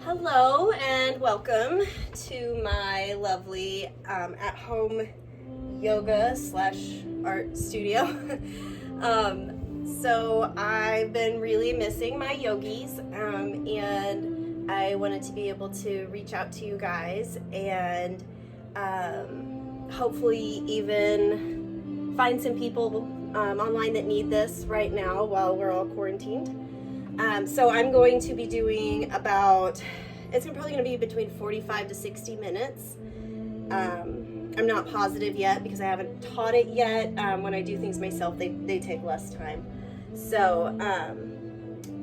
Hello and welcome to my lovely at-home yoga / art studio. So I've been really missing my yogis, and I wanted to be able to reach out to you guys and hopefully even find some people online that need this right now while we're all quarantined. So I'm going to be doing it's probably going to be between 45 to 60 minutes. I'm not positive yet because I haven't taught it yet. When I do things myself, they take less time. So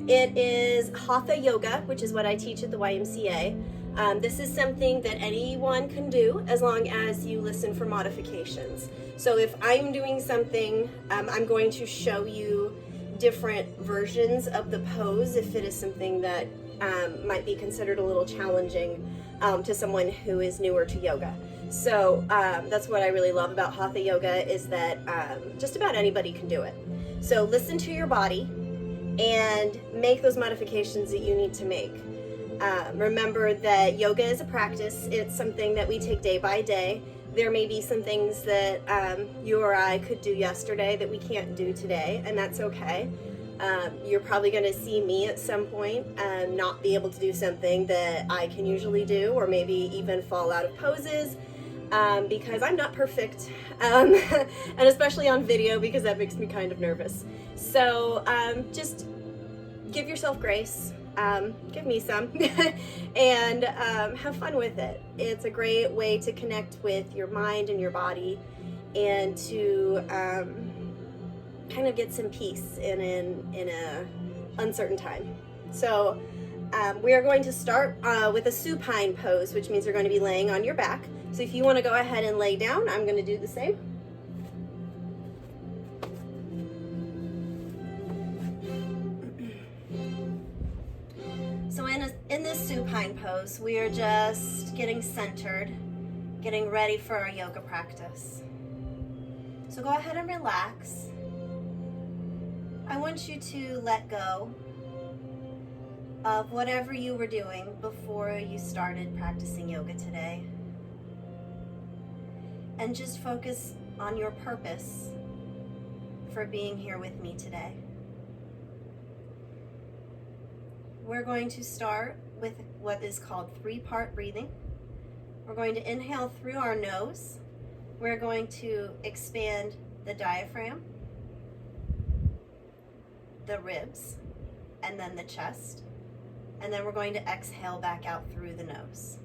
it is Hatha Yoga, which is what I teach at the YMCA. This is something that anyone can do as long as you listen for modifications. So if I'm doing something, I'm going to show you different versions of the pose if it is something that might be considered a little challenging to someone who is newer to yoga. So that's what I really love about Hatha Yoga, is that just about anybody can do it. So listen to your body and make those modifications that you need to make. Remember that yoga is a practice. It's something that we take day by day. There may be some things that you or I could do yesterday that we can't do today, and that's okay. You're probably going to see me at some point not be able to do something that I can usually do, or maybe even fall out of poses because I'm not perfect, and especially on video because that makes me kind of nervous. So just give yourself grace. Give me some and have fun with it. It's a great way to connect with your mind and your body and to kind of get some peace in a uncertain time. So we are going to start with a supine pose, which means you're going to be laying on your back. So if you want to go ahead and lay down, I'm going to do the same. So in this supine pose, we are just getting centered, getting ready for our yoga practice. So go ahead and relax. I want you to let go of whatever you were doing before you started practicing yoga today. And just focus on your purpose for being here with me today. We're going to start with what is called 3-part breathing. We're going to inhale through our nose. We're going to expand the diaphragm, the ribs, and then the chest. And then we're going to exhale back out through the nose.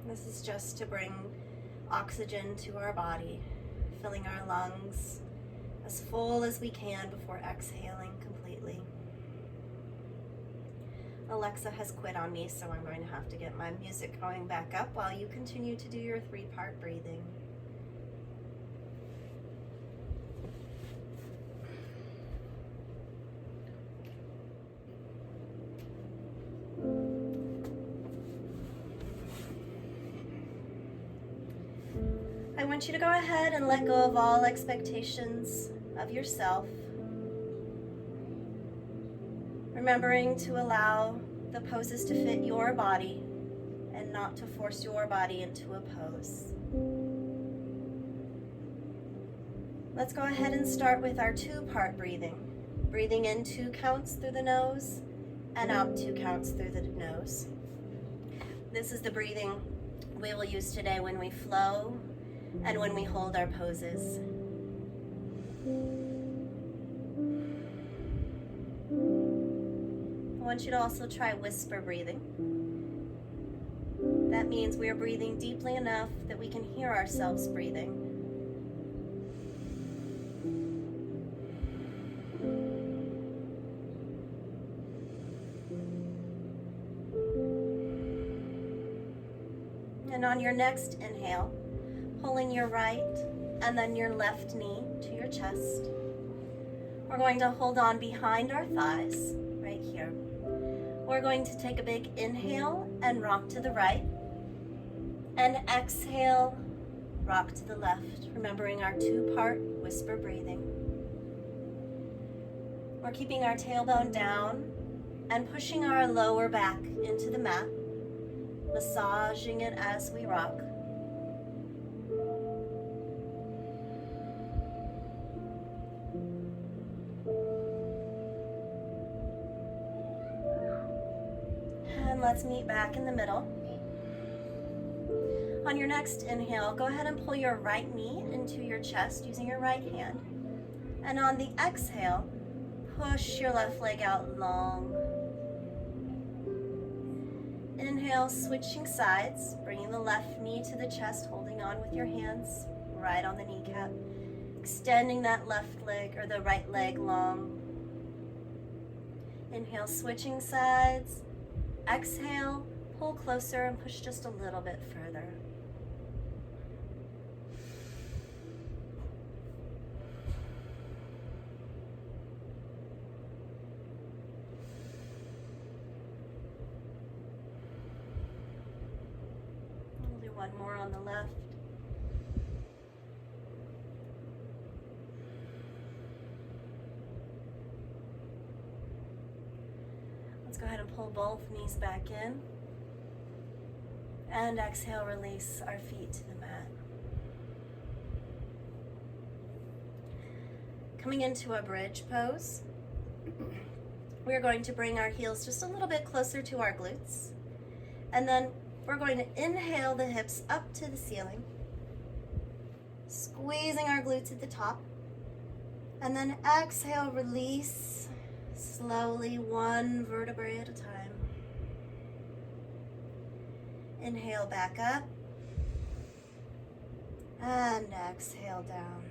This is just to bring oxygen to our body, filling our lungs as full as we can before exhaling completely. Alexa has quit on me, so I'm going to have to get my music going back up while you continue to do your 3-part breathing. I want you to go ahead and let go of all expectations of yourself, remembering to allow the poses to fit your body and not to force your body into a pose. Let's go ahead and start with our 2-part breathing. Breathing in 2 counts through the nose and out 2 counts through the nose. This is the breathing we will use today when we flow and when we hold our poses. I want you to also try whisper breathing. That means we are breathing deeply enough that we can hear ourselves breathing. And on your next inhale, pulling your right and then your left knee to your chest. We're going to hold on behind our thighs, right here. We're going to take a big inhale and rock to the right. And exhale, rock to the left, remembering our 2-part whisper breathing. We're keeping our tailbone down and pushing our lower back into the mat, massaging it as we rock. And let's meet back in the middle. On your next inhale, go ahead and pull your right knee into your chest using your right hand. And on the exhale, push your left leg out long. Inhale, switching sides, bringing the left knee to the chest, holding on with your hands right on the kneecap, extending that left leg or the right leg long. Inhale, switching sides. Exhale, pull closer and push just a little bit further. We'll do one more on the left. Let's go ahead and pull both knees back in. And exhale, release our feet to the mat. Coming into a bridge pose, we're going to bring our heels just a little bit closer to our glutes. And then we're going to inhale the hips up to the ceiling, squeezing our glutes at the top. And then exhale, release slowly, one vertebrae at a time. Inhale back up and exhale down.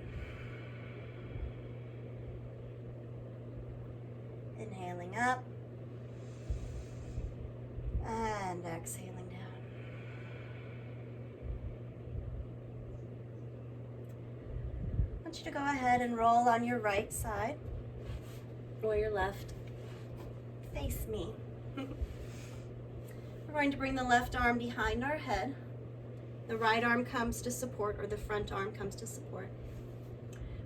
Inhaling up and exhaling down. I want you to go ahead and roll on your right side or your left. Face me. We're going to bring the left arm behind our head. The right arm comes to support, or the front arm comes to support.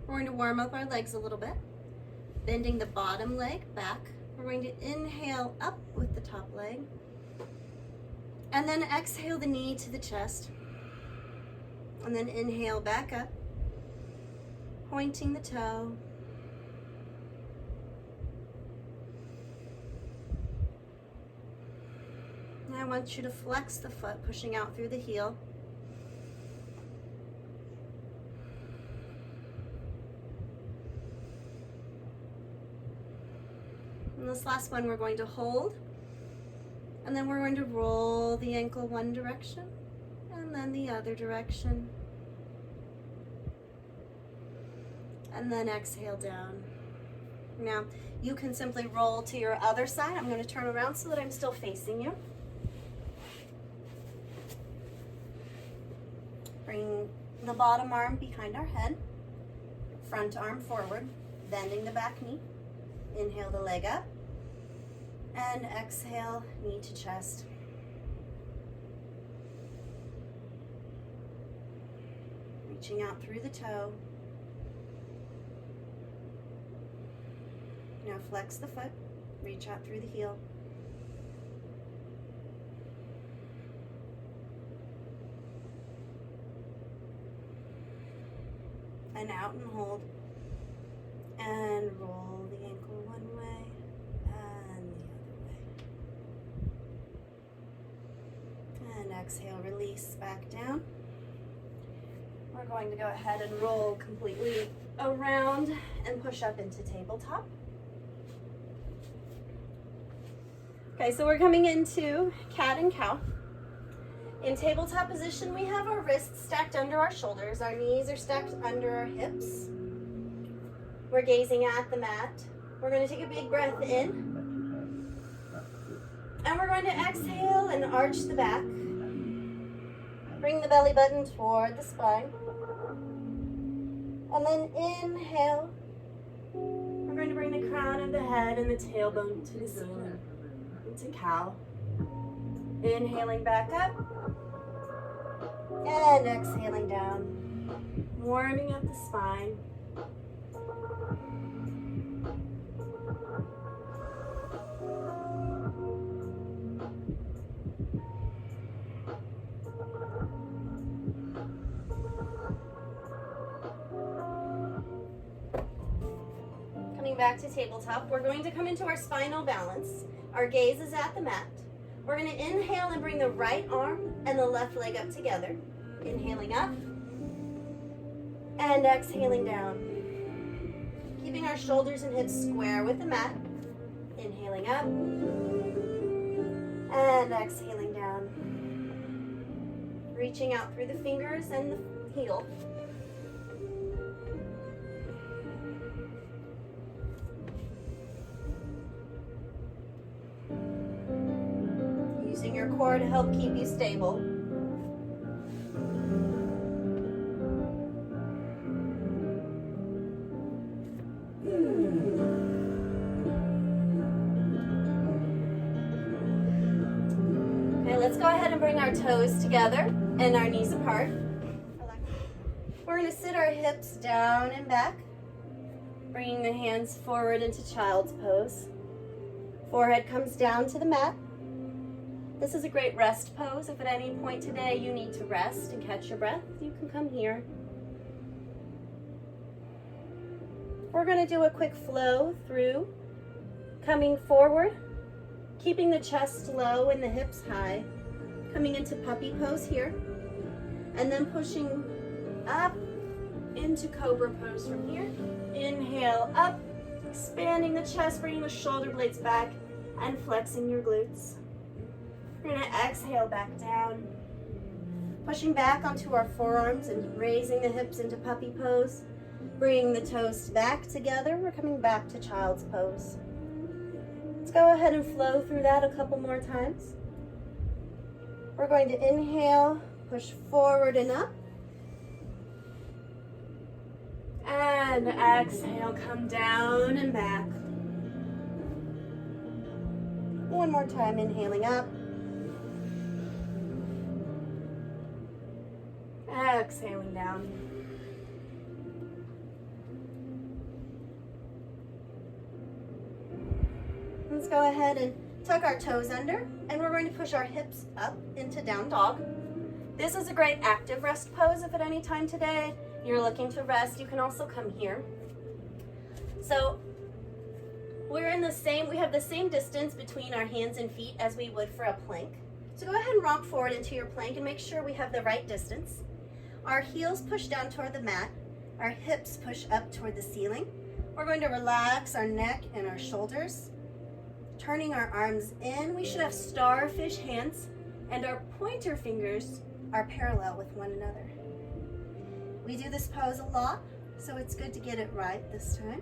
We're going to warm up our legs a little bit, bending the bottom leg back. We're going to inhale up with the top leg, and then exhale the knee to the chest, and then inhale back up, pointing the toe. I want you to flex the foot, pushing out through the heel. And this last one we're going to hold, and then we're going to roll the ankle one direction and then the other direction. And then exhale down. Now, you can simply roll to your other side. I'm going to turn around so that I'm still facing you. Bring the bottom arm behind our head, front arm forward, bending the back knee. Inhale the leg up, and exhale, knee to chest. Reaching out through the toe. Now flex the foot, reach out through the heel. And out and hold, and roll the ankle one way and the other way. And exhale, release back down. We're going to go ahead and roll completely around and push up into tabletop. Okay, so we're coming into cat and cow. In tabletop position, we have our wrists stacked under our shoulders. Our knees are stacked under our hips. We're gazing at the mat. We're going to take a big breath in. And we're going to exhale and arch the back. Bring the belly button toward the spine. And then inhale. We're going to bring the crown of the head and the tailbone to the ceiling, into cow. Inhaling back up. And exhaling down. Warming up the spine. Coming back to tabletop, we're going to come into our spinal balance. Our gaze is at the mat. We're going to inhale and bring the right arm and the left leg up together. Inhaling up and exhaling down. Keeping our shoulders and hips square with the mat. Inhaling up and exhaling down. Reaching out through the fingers and the heel. Using your core to help keep you stable. Okay, let's go ahead and bring our toes together and our knees apart. We're going to sit our hips down and back, bringing the hands forward into child's pose. Forehead comes down to the mat. This is a great rest pose. If at any point today you need to rest and catch your breath, you can come here. We're going to do a quick flow through, coming forward, keeping the chest low and the hips high, coming into puppy pose here, and then pushing up into cobra pose from here. Inhale up, expanding the chest, bringing the shoulder blades back, and flexing your glutes. We're going to exhale back down, pushing back onto our forearms and raising the hips into puppy pose. Bring the toes back together. We're coming back to child's pose. Let's go ahead and flow through that a couple more times. We're going to inhale, push forward and up. And exhale, come down and back. One more time, inhaling up. Exhaling down. Let's go ahead and tuck our toes under, and we're going to push our hips up into down dog. This is a great active rest pose. If at any time today you're looking to rest, you can also come here. So we have the same distance between our hands and feet as we would for a plank. So go ahead and rock forward into your plank and make sure we have the right distance. Our heels push down toward the mat. Our hips push up toward the ceiling. We're going to relax our neck and our shoulders. Turning our arms in, we should have starfish hands, and our pointer fingers are parallel with one another. We do this pose a lot, so it's good to get it right this time.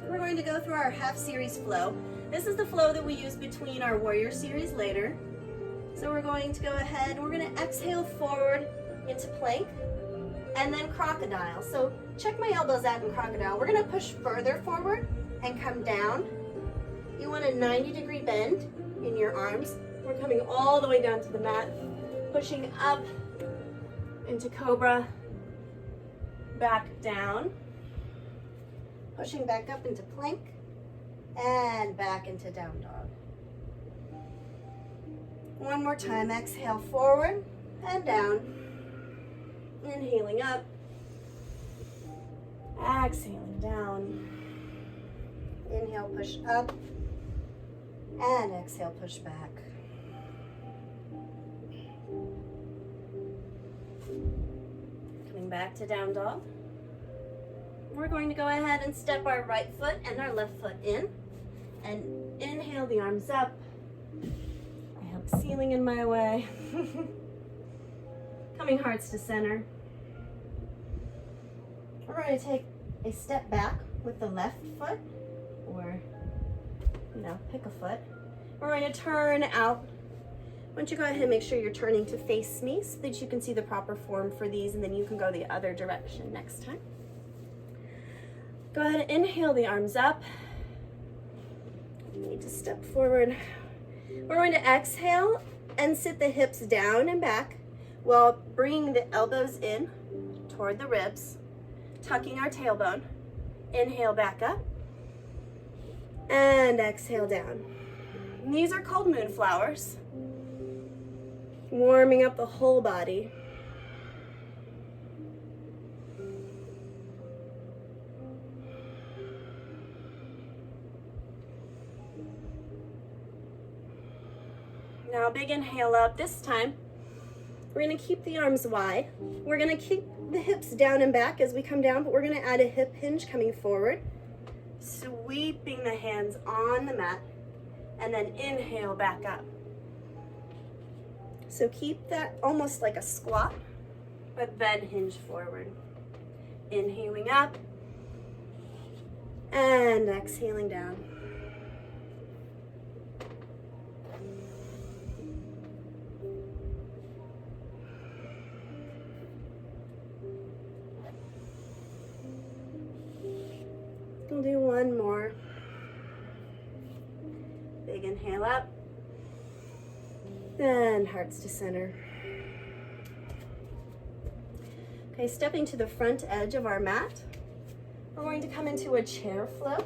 We're going to go through our half series flow. This is the flow that we use between our warrior series later. So we're going to go ahead and we're going to exhale forward into plank and then crocodile. So check my elbows out in crocodile. We're going to push further forward and come down. You want a 90-degree bend in your arms. We're coming all the way down to the mat, pushing up into cobra, back down, pushing back up into plank, and back into down dog. One more time, exhale forward and down. Inhaling up, exhaling down. Inhale, push up, and exhale, push back. Coming back to down dog. We're going to go ahead and step our right foot and our left foot in, and inhale the arms up. I have the ceiling in my way. Coming hearts to center. We're going to take a step back with the left foot, or pick a foot. We're going to turn out don't you go ahead and make sure you're turning to face me so that you can see the proper form for these, and then you can go the other direction next time. Go ahead and inhale the arms up. You need to step forward. We're going to exhale and sit the hips down and back while bringing the elbows in toward the ribs, tucking our tailbone. Inhale back up and exhale down. And these are called moonflowers, warming up the whole body. Now big inhale up. This time we're going to keep the arms wide. We're going to keep the hips down and back as we come down, but we're going to add a hip hinge coming forward, sweeping the hands on the mat, and then inhale back up. So keep that almost like a squat, but then hinge forward. Inhaling up and exhaling down. We'll do one more. Big inhale up. And hearts to center. Okay, stepping to the front edge of our mat. We're going to come into a chair flow.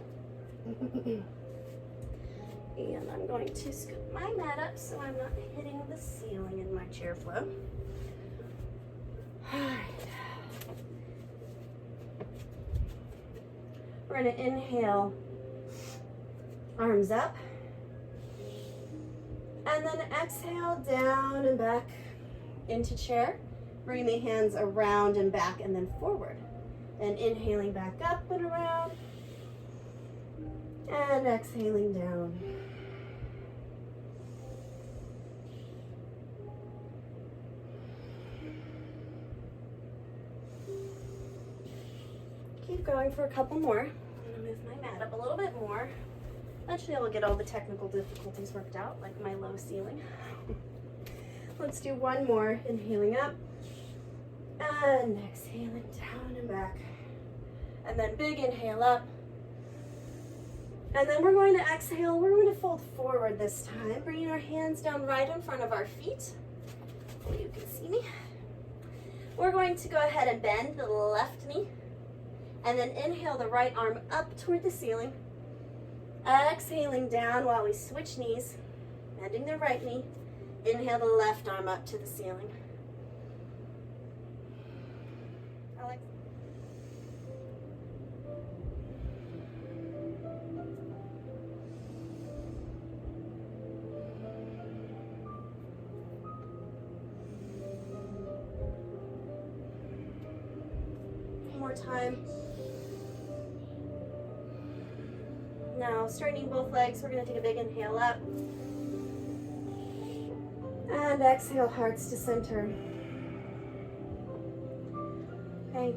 And I'm going to scoop my mat up so I'm not hitting the ceiling in my chair flow. All right. We're going to inhale, arms up, and then exhale down and back into chair. Bring the hands around and back and then forward. And inhaling back up and around, and exhaling down. Keep going for a couple more. I'm gonna move my mat up a little bit more. Eventually I'll get all the technical difficulties worked out, like my low ceiling. Let's do one more. Inhaling up and exhaling down and back. And then big inhale up. And then we're going to exhale. We're going to fold forward this time, bringing our hands down right in front of our feet. So you can see me. We're going to go ahead and bend the left knee. And then inhale the right arm up toward the ceiling. Exhaling down while we switch knees, bending the right knee. Inhale the left arm up to the ceiling. One more time. Now, straightening both legs, we're going to take a big inhale up. And exhale, hearts to center. Okay,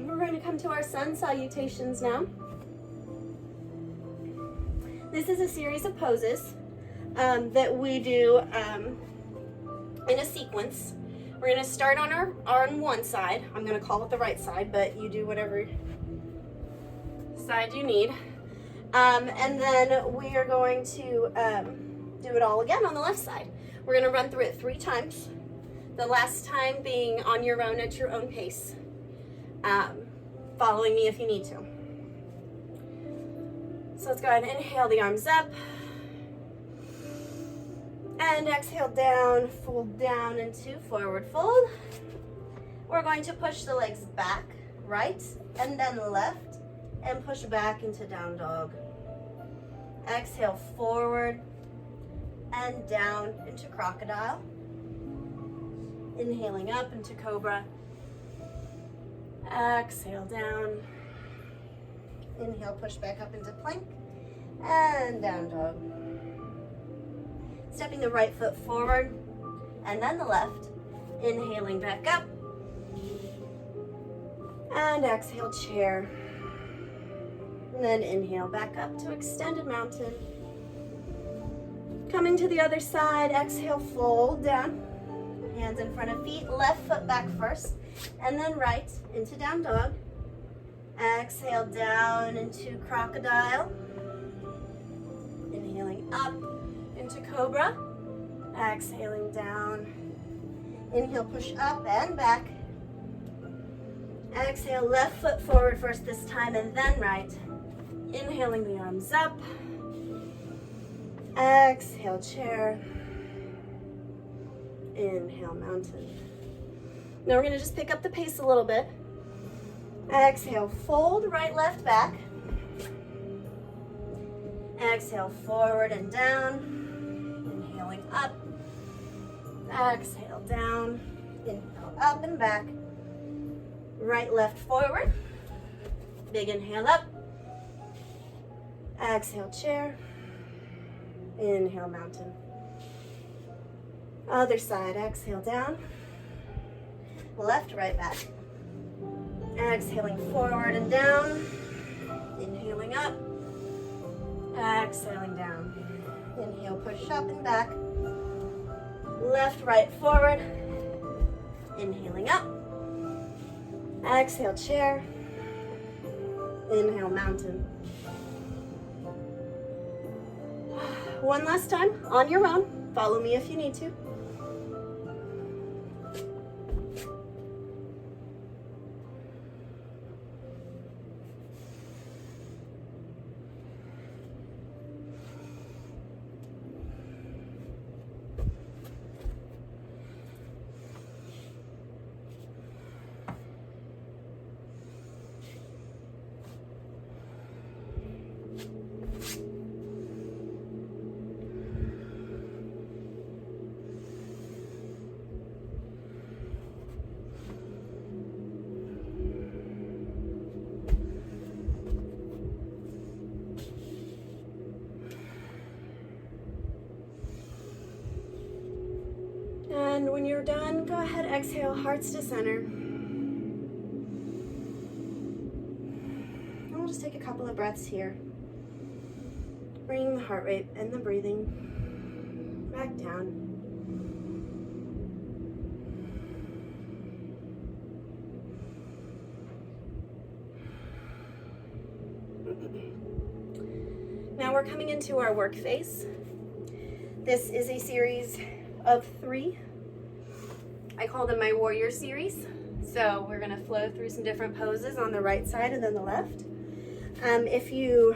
we're going to come to our sun salutations now. This is a series of poses that we do in a sequence. We're going to start on one side. I'm going to call it the right side, but you do whatever side you need. And then we are going to do it all again on the left side. We're going to run through it 3 times. The last time being on your own at your own pace. Following me if you need to. So let's go ahead and inhale the arms up. And exhale down, fold down into forward fold. We're going to push the legs back, right, and then left, and push back into down dog. Exhale forward and down into crocodile. Inhaling up into cobra. Exhale down. Inhale, push back up into plank and down dog. Stepping the right foot forward and then the left. Inhaling back up. And exhale, chair. And then inhale back up to extended mountain. Coming to the other side, exhale, fold down. Hands in front of feet, left foot back first, and then right into down dog. Exhale down into crocodile. Inhaling up into cobra. Exhaling down. Inhale, push up and back. Exhale, left foot forward first this time, and then right. Inhaling the arms up. Exhale, chair. Inhale, mountain. Now we're gonna just pick up the pace a little bit. Exhale, fold, right, left, back. Exhale, forward and down. Inhaling up. Exhale, down. Inhale, up and back. Right, left, forward. Big inhale up. Exhale, chair. Inhale, mountain. Other side, exhale, down. Left, right, back. Exhaling forward and down. Inhaling up. Exhaling down. Inhale, push up and back. Left, right, forward. Inhaling up. Exhale, chair. Inhale, mountain. One last time, on your own. Follow me if you need to. And when you're done, go ahead, exhale, hearts to center. And we'll just take a couple of breaths here. Bringing the heart rate and the breathing back down. Now we're coming into our work phase. This is a series of 3. I call them my warrior series. So we're gonna flow through some different poses on the right side and then the left. If you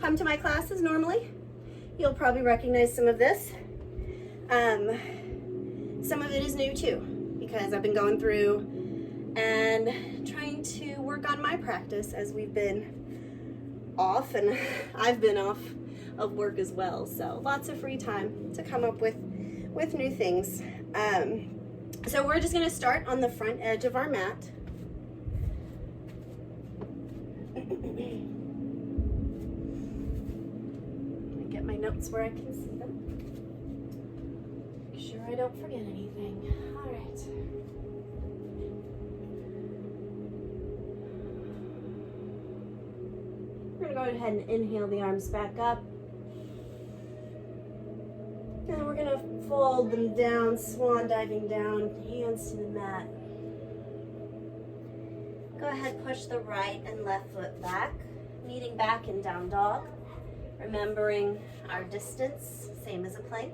come to my classes normally, you'll probably recognize some of this. Some of it is new too, because I've been going through and trying to work on my practice as we've been off, and I've been off of work as well. So lots of free time to come up with new things. So we're just gonna start on the front edge of our mat. Get my notes where I can see them. Make sure I don't forget anything. All right. We're gonna go ahead and inhale the arms back up. And we're gonna fold them down, swan diving down, hands to the mat. Go ahead, push the right and left foot back, meeting back in down dog. Remembering our distance, same as a plank.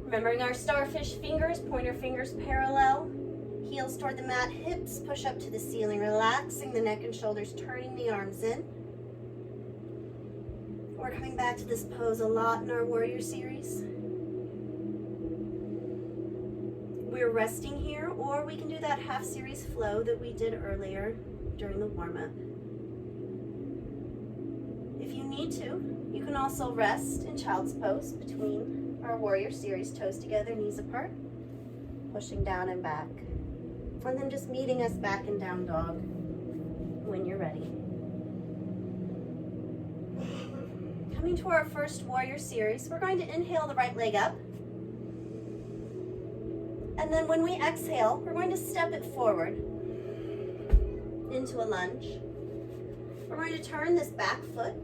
Remembering our starfish fingers, pointer fingers parallel. Heels toward the mat, hips push up to the ceiling, relaxing the neck and shoulders, turning the arms in. We're coming back to this pose a lot in our warrior series. We're resting here, or we can do that half series flow that we did earlier during the warm-up. If you need to, you can also rest in child's pose between our warrior series, toes together, knees apart, pushing down and back. And then just meeting us back in down dog when you're ready. Coming to our first warrior series, we're going to inhale the right leg up. And then when we exhale, we're going to step it forward into a lunge. We're going to turn this back foot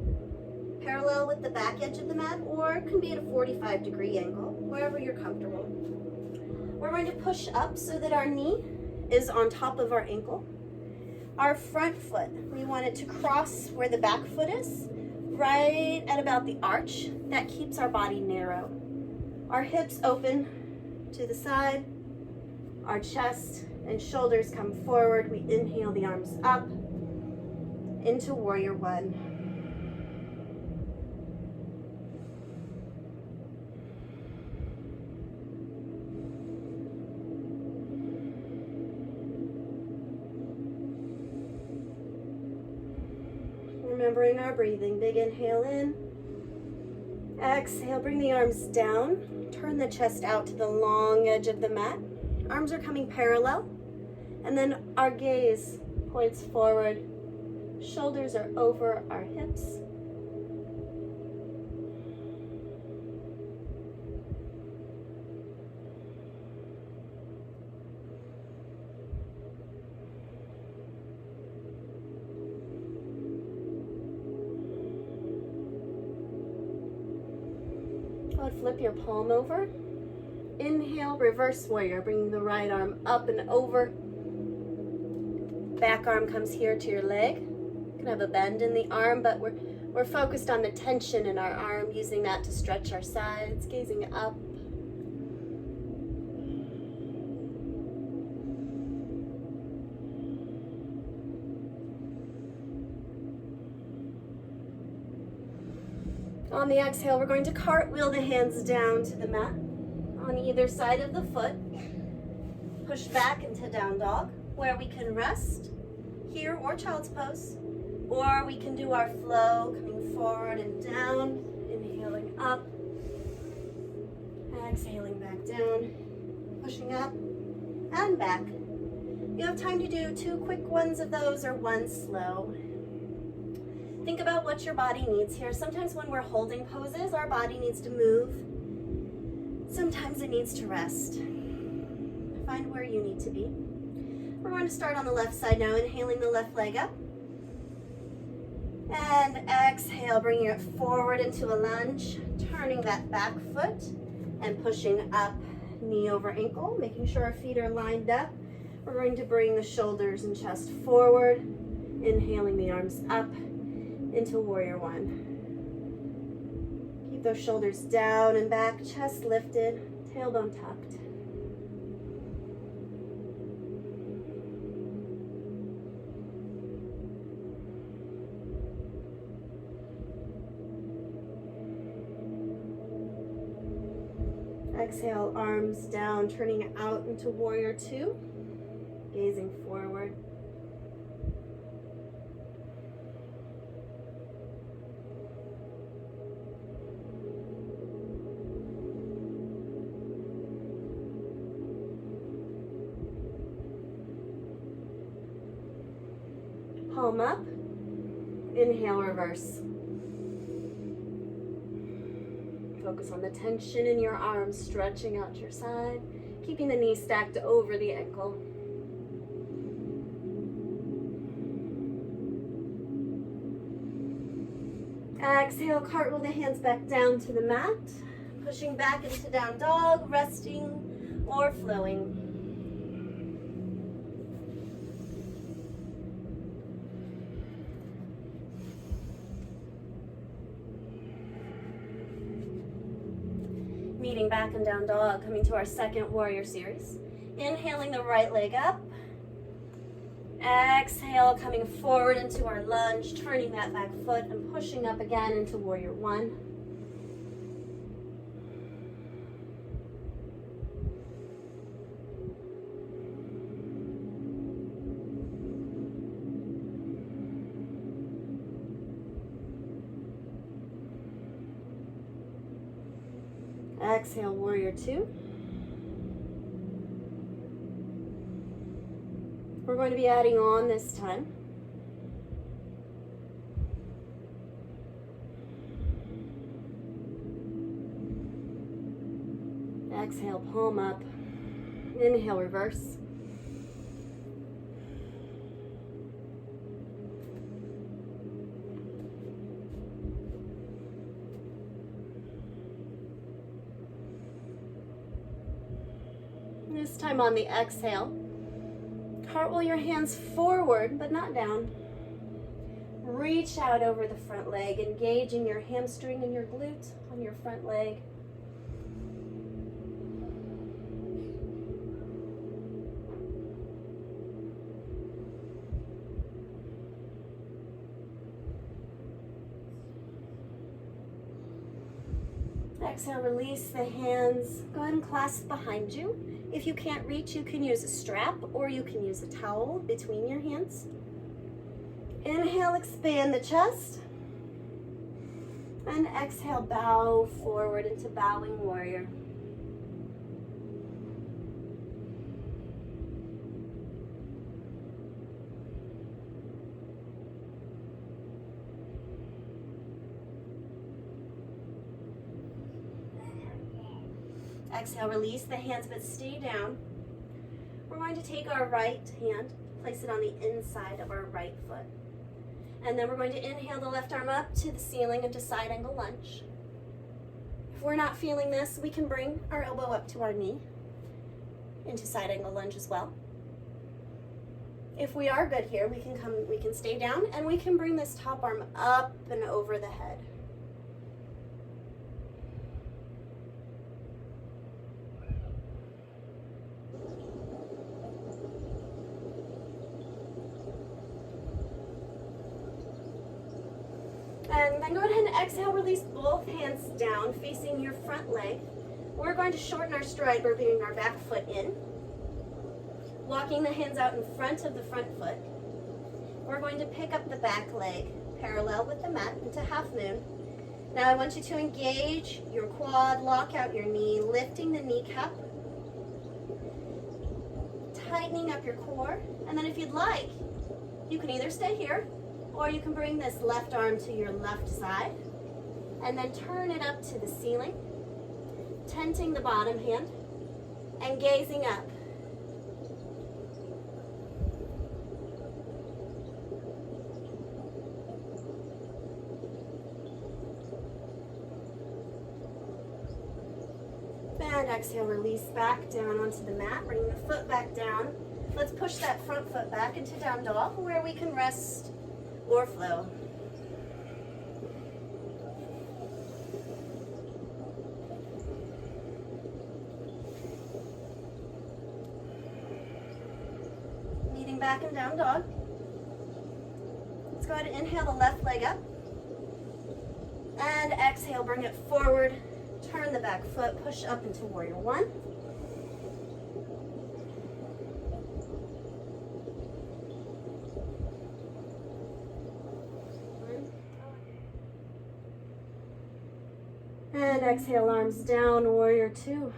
parallel with the back edge of the mat, or it can be at a 45-degree angle, wherever you're comfortable. We're going to push up so that our knee is on top of our ankle. Our front foot, we want it to cross where the back foot is, right at about the arch. That keeps our body narrow. Our hips open to the side, our chest and shoulders come forward. We inhale the arms up into warrior one. Remembering our breathing, big inhale in, exhale, bring the arms down, turn the chest out to the long edge of the mat. Arms are coming parallel, and then our gaze points forward, shoulders are over our hips. Flip your palm over. Inhale, reverse warrior, bringing the right arm up and over. Back arm comes here to your leg. You can have a bend in the arm, but we're focused on the tension in our arm, using that to stretch our sides, gazing up. On the exhale, we're going to cartwheel the hands down to the mat on either side of the foot. Push back into down dog, where we can rest here or child's pose, or we can do our flow coming forward and down, inhaling up, exhaling back down, pushing up and back. You have time to do 2 quick ones of those or 1 slow. Think about what your body needs here. Sometimes when we're holding poses, our body needs to move. Sometimes it needs to rest. Find where you need to be. We're going to start on the left side now, inhaling the left leg up. And exhale, bringing it forward into a lunge, turning that back foot and pushing up, knee over ankle, making sure our feet are lined up. We're going to bring the shoulders and chest forward, inhaling the arms up into warrior one. Keep those shoulders down and back, chest lifted, tailbone tucked. Exhale, arms down, turning out into warrior two, gazing forward. Palm up, inhale, reverse. Focus on the tension in your arms, stretching out your side, keeping the knee stacked over the ankle. Exhale, cartwheel the hands back down to the mat, pushing back into down dog, resting or flowing. Meeting back and down dog, coming to our second warrior series. Inhaling the right leg up. Exhale, coming forward into our lunge, turning that back foot and pushing up again into warrior one. Exhale, warrior two. We're going to be adding on this time. Exhale, palm up. Inhale, reverse. This time on the exhale, cartwheel your hands forward, but not down. Reach out over the front leg, engaging your hamstring and your glute on your front leg. Exhale, release the hands. Go ahead and clasp behind you. If you can't reach, you can use a strap or you can use a towel between your hands. Inhale, expand the chest. And exhale, bow forward into bowing warrior. Exhale, release the hands, but stay down. We're going to take our right hand, place it on the inside of our right foot. And then we're going to inhale the left arm up to the ceiling into side angle lunge. If we're not feeling this, we can bring our elbow up to our knee into side angle lunge as well. If we are good here, we can stay down and we can bring this top arm up and over the head. And then go ahead and exhale, release both hands down, facing your front leg. We're going to shorten our stride by bringing our back foot in, walking the hands out in front of the front foot. We're going to pick up the back leg parallel with the mat into half moon. Now I want you to engage your quad, lock out your knee, lifting the kneecap, tightening up your core, and then if you'd like, you can either stay here or you can bring this left arm to your left side and then turn it up to the ceiling, tenting the bottom hand and gazing up. And exhale, release back down onto the mat, bring the foot back down. Let's push that front foot back into down dog where we can rest or flow. Meeting back in down dog. Let's go ahead and inhale the left leg up. And exhale, bring it forward. Turn the back foot, push up into warrior one. And exhale, arms down, warrior two.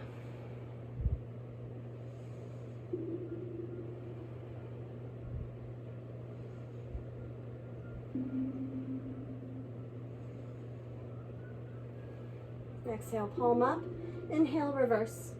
Exhale, palm up. Inhale, reverse.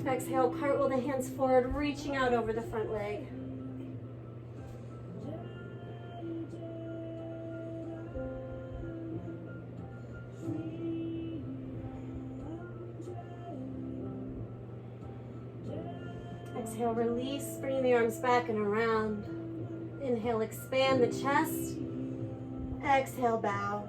Exhale, cartwheel the hands forward, reaching out over the front leg. Exhale, release, bring the arms back and around. Inhale, expand the chest. Exhale, bow.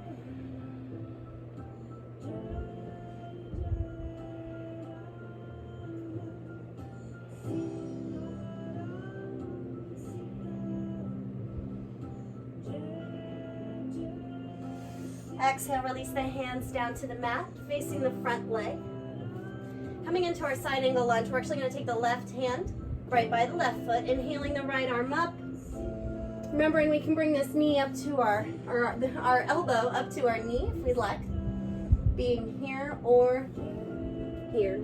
Exhale, release the hands down to the mat, facing the front leg. Coming into our side angle lunge, we're actually going to take the left hand right by the left foot, inhaling the right arm up. Remembering we can bring this knee up to our elbow up to our knee if we'd like, being here or here.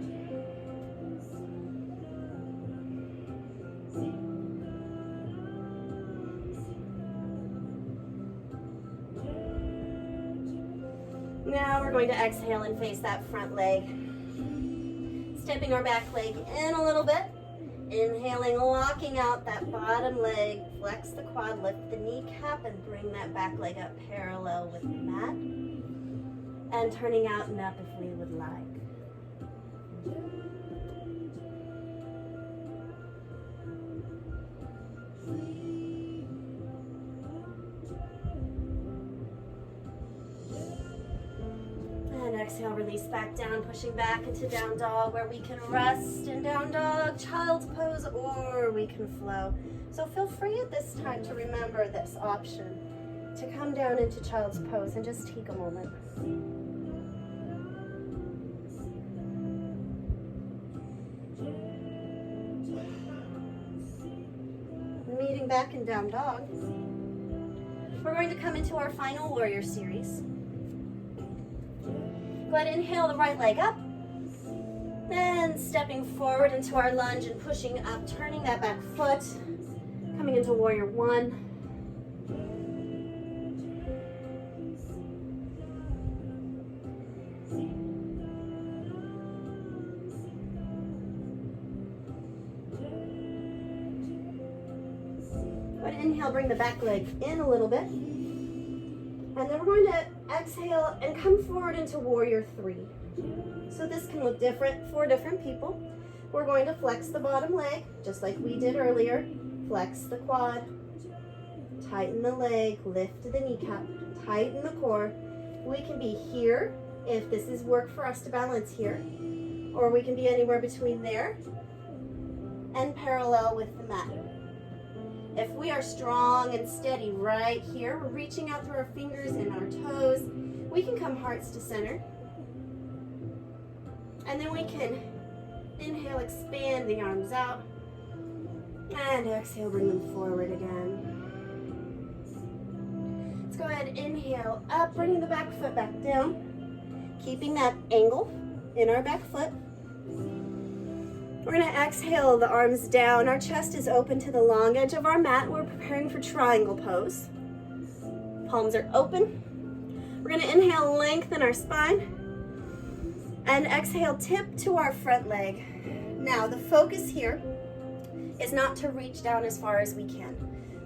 Now we're going to exhale and face that front leg. Stepping our back leg in a little bit, Inhaling, locking out that bottom leg, flex the quad, lift the kneecap, and bring that back leg up parallel with the mat. And turning out and up if we would like. And exhale, release back down, pushing back into down dog, where we can rest in down dog, child's pose, or we can flow. So feel free at this time to remember this option, to come down into child's pose and just take a moment. Meeting back in down dog. We're going to come into our final warrior series. Go ahead and inhale the right leg up. Then stepping forward into our lunge and pushing up, turning that back foot. Coming into warrior one. Go ahead and inhale, bring the back leg in a little bit. And then we're going to exhale and come forward into warrior three. So this can look different for different people. We're going to flex the bottom leg, just like we did earlier. Flex the quad, tighten the leg, lift the kneecap, tighten the core. We can be here if this is work for us to balance here, or we can be anywhere between there and parallel with the mat. If we are strong and steady right here, we're reaching out through our fingers and our toes. We can come hearts to center. And then we can inhale, expand the arms out. And exhale, bring them forward again. Let's go ahead, inhale up, bringing the back foot back down. Keeping that angle in our back foot. We're going to exhale the arms down. Our chest is open to the long edge of our mat. We're preparing for triangle pose. Palms are open. We're going to inhale, lengthen our spine. And exhale, tip to our front leg. Now, the focus here is not to reach down as far as we can.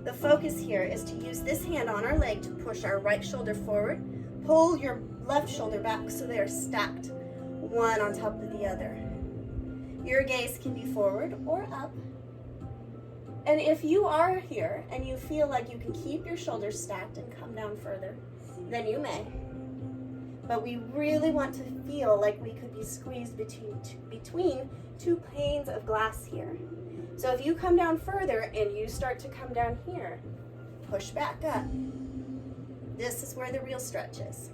The focus here is to use this hand on our leg to push our right shoulder forward. Pull your left shoulder back so they are stacked, one on top of the other. Your gaze can be forward or up. And if you are here and you feel like you can keep your shoulders stacked and come down further, then you may. But we really want to feel like we could be squeezed between two panes of glass here. So if you come down further and you start to come down here, push back up. This is where the real stretch is.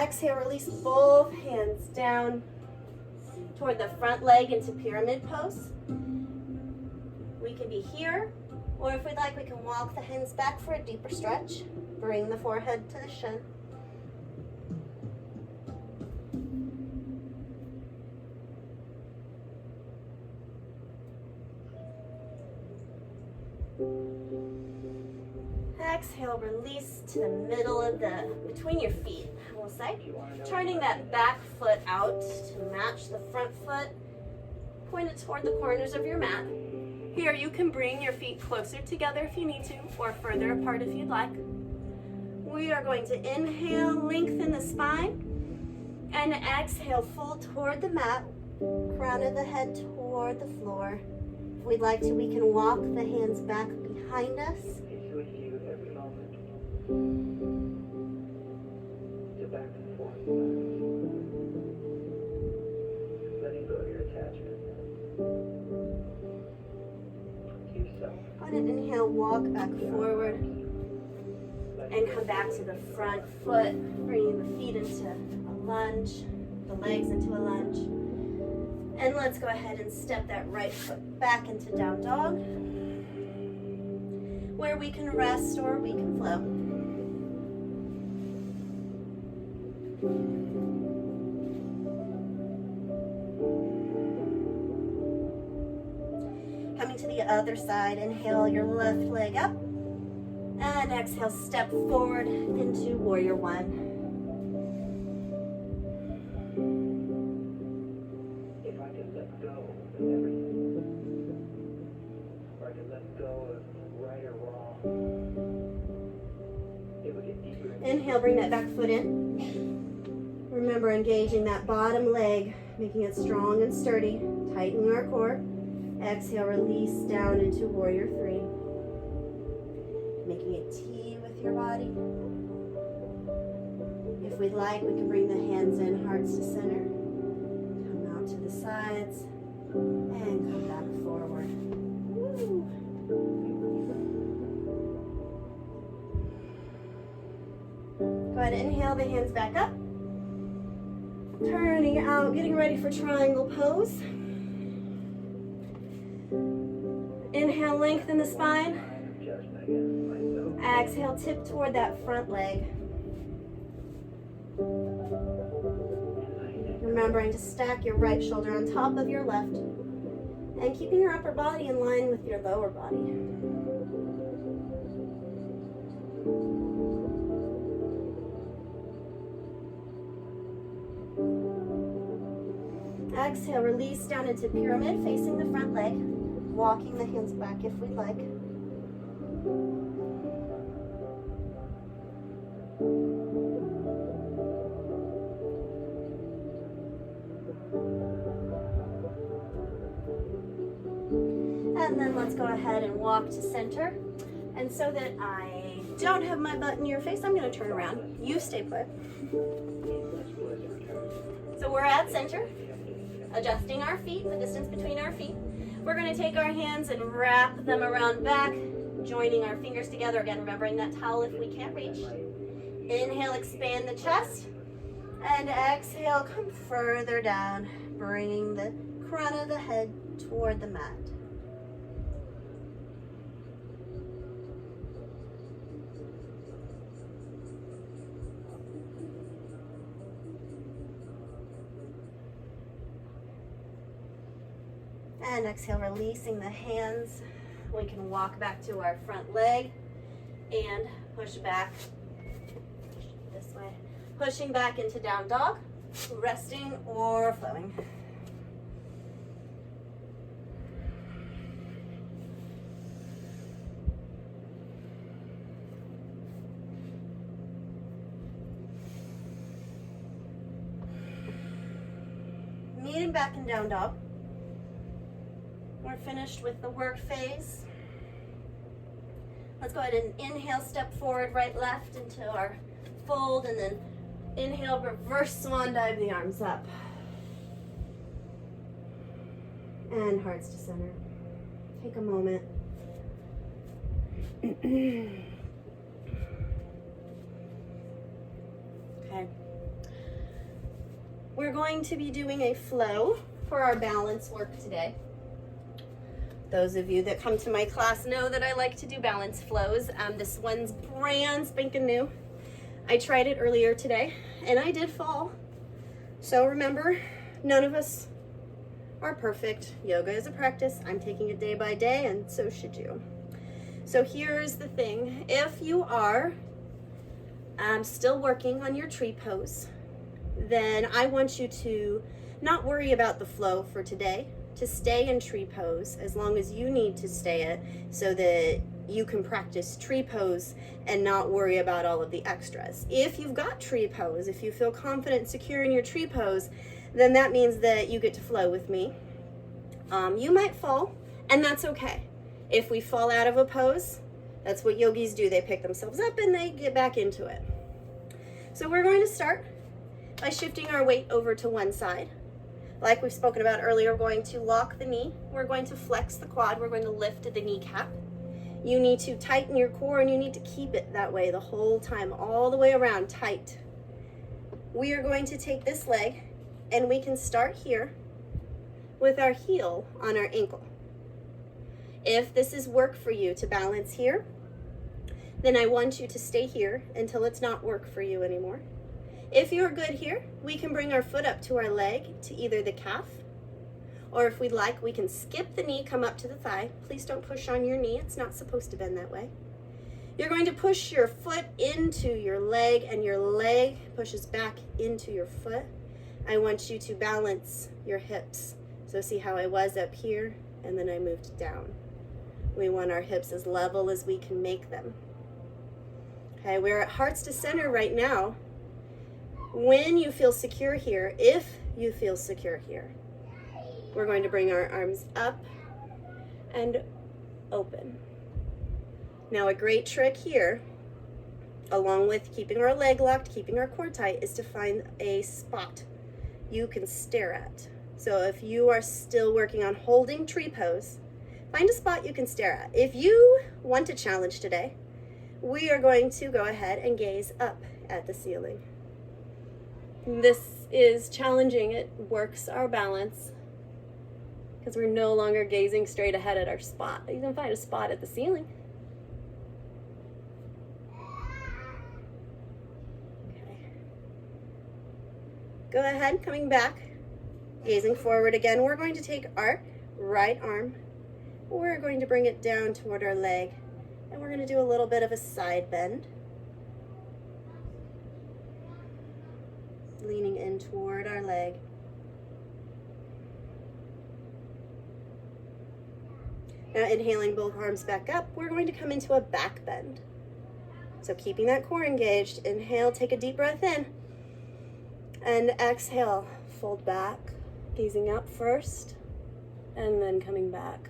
Exhale, release both hands down toward the front leg into pyramid pose. We can be here, or if we'd like, we can walk the hands back for a deeper stretch. Bring the forehead to the shin. Exhale, release to the middle of between your feet, we'll say. Turning that back foot out to match the front foot. Point it toward the corners of your mat. Here, you can bring your feet closer together if you need to, or further apart if you'd like. We are going to inhale, lengthen the spine, and exhale, fold toward the mat, crown of the head toward the floor. If we'd like to, we can walk the hands back behind us. Back and forth. Letting go of your attachment. To yourself. Go ahead and inhale, walk back forward, and come back to the front foot, bringing the feet into a lunge, the legs into a lunge. And let's go ahead and step that right foot back into down dog, where we can rest or we can flow. Coming to the other side, inhale your left leg up, and exhale, step forward into warrior one. If I could let go of everything, Inhale, bring that back foot in. Remember, engaging that bottom leg, making it strong and sturdy, tightening our core. Exhale, release down into warrior three. Making a T with your body. If we'd like, we can bring the hands in, hearts to center. Come out to the sides and come back forward. Woo. Go ahead and inhale the hands back up. Turning out, getting ready for triangle pose. Inhale, lengthen the spine. Exhale, tip toward that front leg. Remembering to stack your right shoulder on top of your left and keeping your upper body in line with your lower body. Exhale, release down into pyramid, facing the front leg, walking the hands back if we'd like. And then let's go ahead and walk to center. And so that I don't have my butt in your face, I'm going to turn around. You stay put. So we're at center, adjusting our feet, the distance between our feet. We're going to take our hands and wrap them around back, joining our fingers together. Again, remembering that towel if we can't reach. Inhale, expand the chest. And exhale, come further down, bringing the crown of the head toward the mat. And exhale, releasing the hands. We can walk back to our front leg and push back this way. Pushing back into down dog, resting or flowing. Meeting back in down dog. We're finished with the work phase. Let's go ahead and inhale, step forward, right, left into our fold, and then inhale, reverse swan dive the arms up. And hearts to center. Take a moment. Okay. We're going to be doing a flow for our balance work today. Those of you that come to my class know that I like to do balance flows. This one's brand spanking new. I tried it earlier today and I did fall. So remember, none of us are perfect. Yoga is a practice. I'm taking it day by day and so should you. So here's the thing. If you are still working on your tree pose, then I want you to not worry about the flow for today. To stay in tree pose as long as you need to stay it so that you can practice tree pose and not worry about all of the extras. If you've got tree pose, if you feel confident, secure in your tree pose, then that means that you get to flow with me. You might fall, and that's okay. If we fall out of a pose, that's what yogis do. They pick themselves up and they get back into it. So we're going to start by shifting our weight over to one side. Like we've spoken about earlier, we're going to lock the knee. We're going to flex the quad. We're going to lift the kneecap. You need to tighten your core and you need to keep it that way the whole time, all the way around, tight. We are going to take this leg and we can start here with our heel on our ankle. If this is work for you to balance here, then I want you to stay here until it's not work for you anymore. If you're good here, we can bring our foot up to our leg to either the calf, or if we'd like, we can skip the knee, come up to the thigh. Please don't push on your knee. It's not supposed to bend that way. You're going to push your foot into your leg and your leg pushes back into your foot. I want you to balance your hips. So see how I was up here and then I moved down. We want our hips as level as we can make them. Okay, we're at hearts to center right now. When you feel secure here, if you feel secure here, we're going to bring our arms up and open. Now, a great trick here, along with keeping our leg locked, keeping our core tight, is to find a spot you can stare at. So if you are still working on holding tree pose, find a spot you can stare at. If you want a challenge today, we are going to go ahead and gaze up at the ceiling. This is challenging. It works our balance because we're no longer gazing straight ahead at our spot. You can find a spot at the ceiling. Okay. Go ahead, coming back, gazing forward again. We're going to take our right arm. We're going to bring it down toward our leg, and we're going to do a little bit of a side bend. Leaning in toward our leg. Now inhaling both arms back up, we're going to come into a back bend. So keeping that core engaged, inhale, take a deep breath in, and exhale, fold back, gazing up first, and then coming back.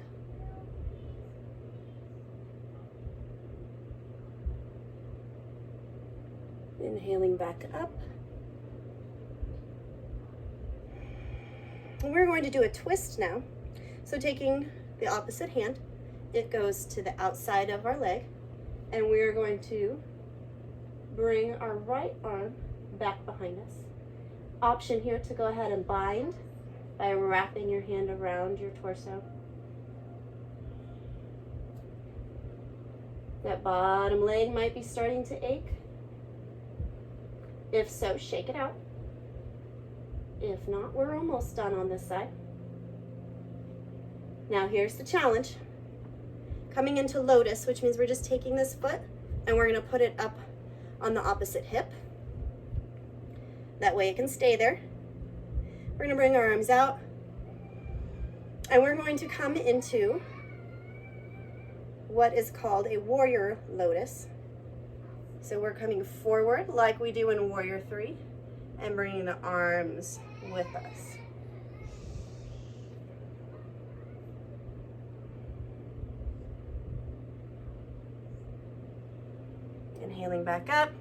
Inhaling back up. And we're going to do a twist now. So taking the opposite hand, it goes to the outside of our leg, and we are going to bring our right arm back behind us. Option here to go ahead and bind by wrapping your hand around your torso. That bottom leg might be starting to ache. If so, shake it out. If not, we're almost done on this side. Now here's the challenge. Coming into lotus, which means we're just taking this foot and we're going to put it up on the opposite hip. That way it can stay there. We're going to bring our arms out and we're going to come into what is called a warrior lotus. So we're coming forward like we do in warrior 3 and bringing the arms with us. Inhaling back up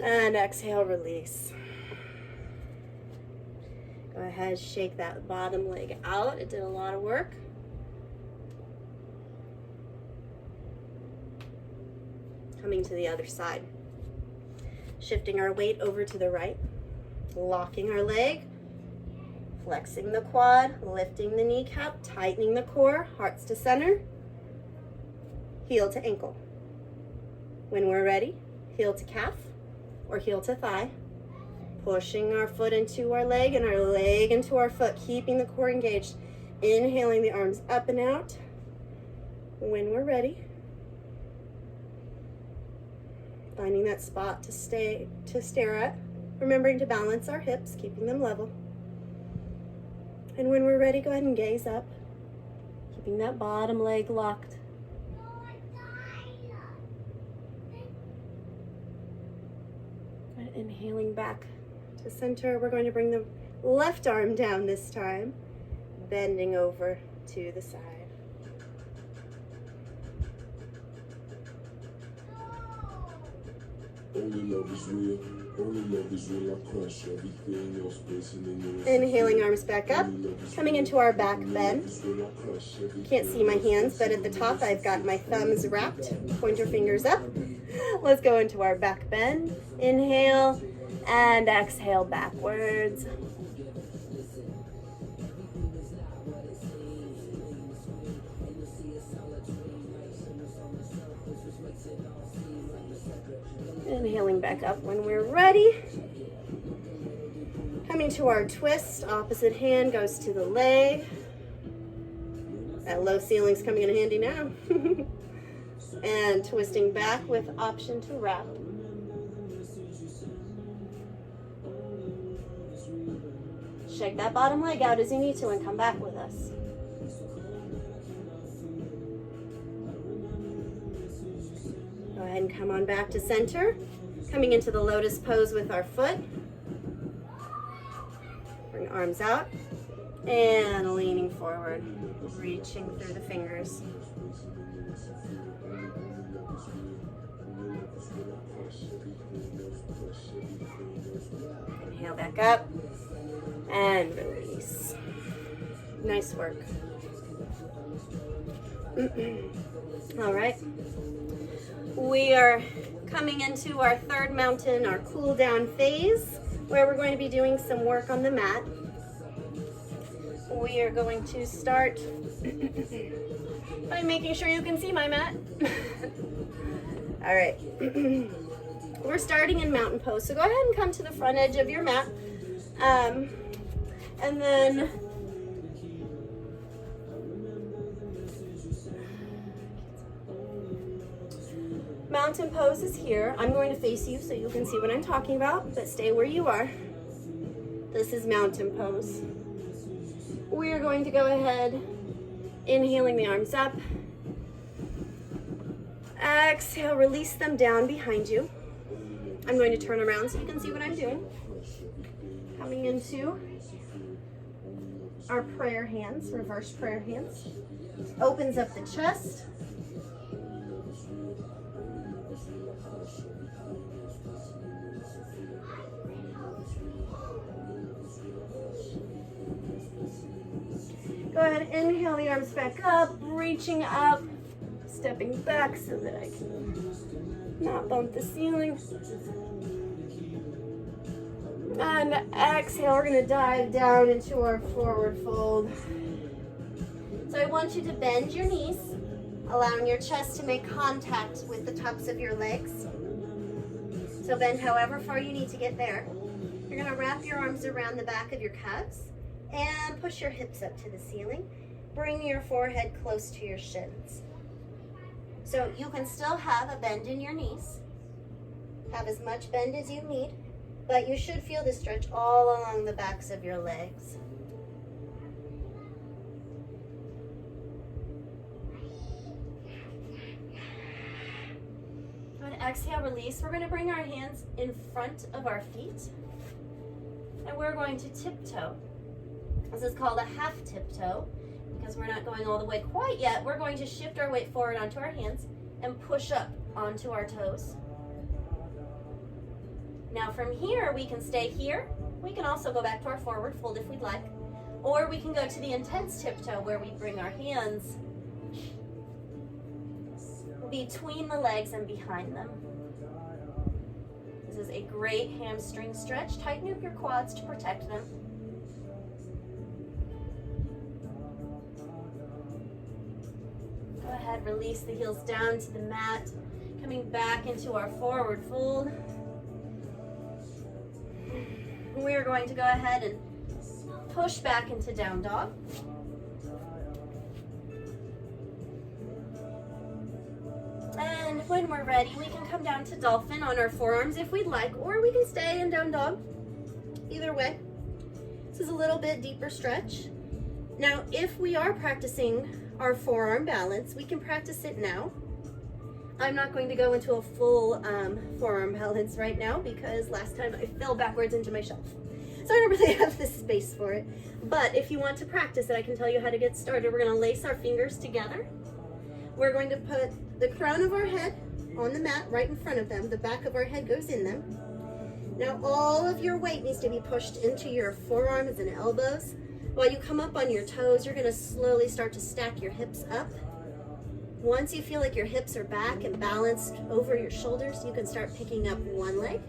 and exhale, release. Go ahead, shake that bottom leg out. It did a lot of work. Coming to the other side. Shifting our weight over to the right. Locking our leg. Flexing the quad. Lifting the kneecap. Tightening the core. Hearts to center. Heel to ankle. When we're ready, heel to calf or heel to thigh. Pushing our foot into our leg and our leg into our foot, keeping the core engaged. Inhaling the arms up and out. When we're ready, finding that spot to stare at, remembering to balance our hips, keeping them level. And when we're ready, go ahead and gaze up, keeping that bottom leg locked. Inhaling back to center. We're going to bring the left arm down this time, bending over to the side. Inhaling arms back up, coming into our back bend. Can't see my hands, but at the top I've got my thumbs wrapped, pointer fingers up. Let's go into our back bend. Inhale and exhale backwards. Inhaling back up when we're ready. Coming to our twist, opposite hand goes to the leg. That low ceiling's coming in handy now. And twisting back with option to wrap. Shake that bottom leg out as you need to and come back with us. Go ahead ahead and come on back to center. Coming into the lotus pose with our foot. Bring arms out. And leaning forward, reaching through the fingers. Inhale back up and release. Nice work. All right. We are coming into our third mountain, our cool down phase, where we're going to be doing some work on the mat. We are going to start by making sure you can see my mat. All right. We're starting in mountain pose, so go ahead and come to the front edge of your mat. And then mountain pose is here. I'm going to face you so you can see what I'm talking about, but stay where you are. This is mountain pose. We are going to go ahead, inhaling the arms up. Exhale, release them down behind you. I'm going to turn around so you can see what I'm doing. Coming into our prayer hands, reverse prayer hands. Opens up the chest. Go ahead, inhale the arms back up, reaching up, stepping back so that I can not bump the ceiling. And exhale, we're gonna dive down into our forward fold. So I want you to bend your knees, allowing your chest to make contact with the tops of your legs. So bend however far you need to get there. You're gonna wrap your arms around the back of your calves and push your hips up to the ceiling. Bring your forehead close to your shins. So you can still have a bend in your knees. Have as much bend as you need, but you should feel the stretch all along the backs of your legs. Go ahead, exhale, release. We're going to bring our hands in front of our feet, and we're going to tiptoe. This is called a half tiptoe because we're not going all the way quite yet. We're going to shift our weight forward onto our hands and push up onto our toes. Now from here, we can stay here. We can also go back to our forward fold if we'd like, or we can go to the intense tiptoe where we bring our hands between the legs and behind them. This is a great hamstring stretch. Tighten up your quads to protect them. Go ahead, release the heels down to the mat, coming back into our forward fold. We are going to go ahead and push back into down dog. And when we're ready, we can come down to dolphin on our forearms if we'd like, or we can stay in down dog. Either way. This is a little bit deeper stretch. Now, if we are practicing our forearm balance, we can practice it now. I'm not going to go into a full forearm balance right now because last time I fell backwards into my shelf. So I don't really have the space for it. But if you want to practice it, I can tell you how to get started. We're going to lace our fingers together. We're going to put the crown of our head on the mat right in front of them. The back of our head goes in them. Now all of your weight needs to be pushed into your forearms and elbows. While you come up on your toes, you're going to slowly start to stack your hips up. Once you feel like your hips are back and balanced over your shoulders, you can start picking up one leg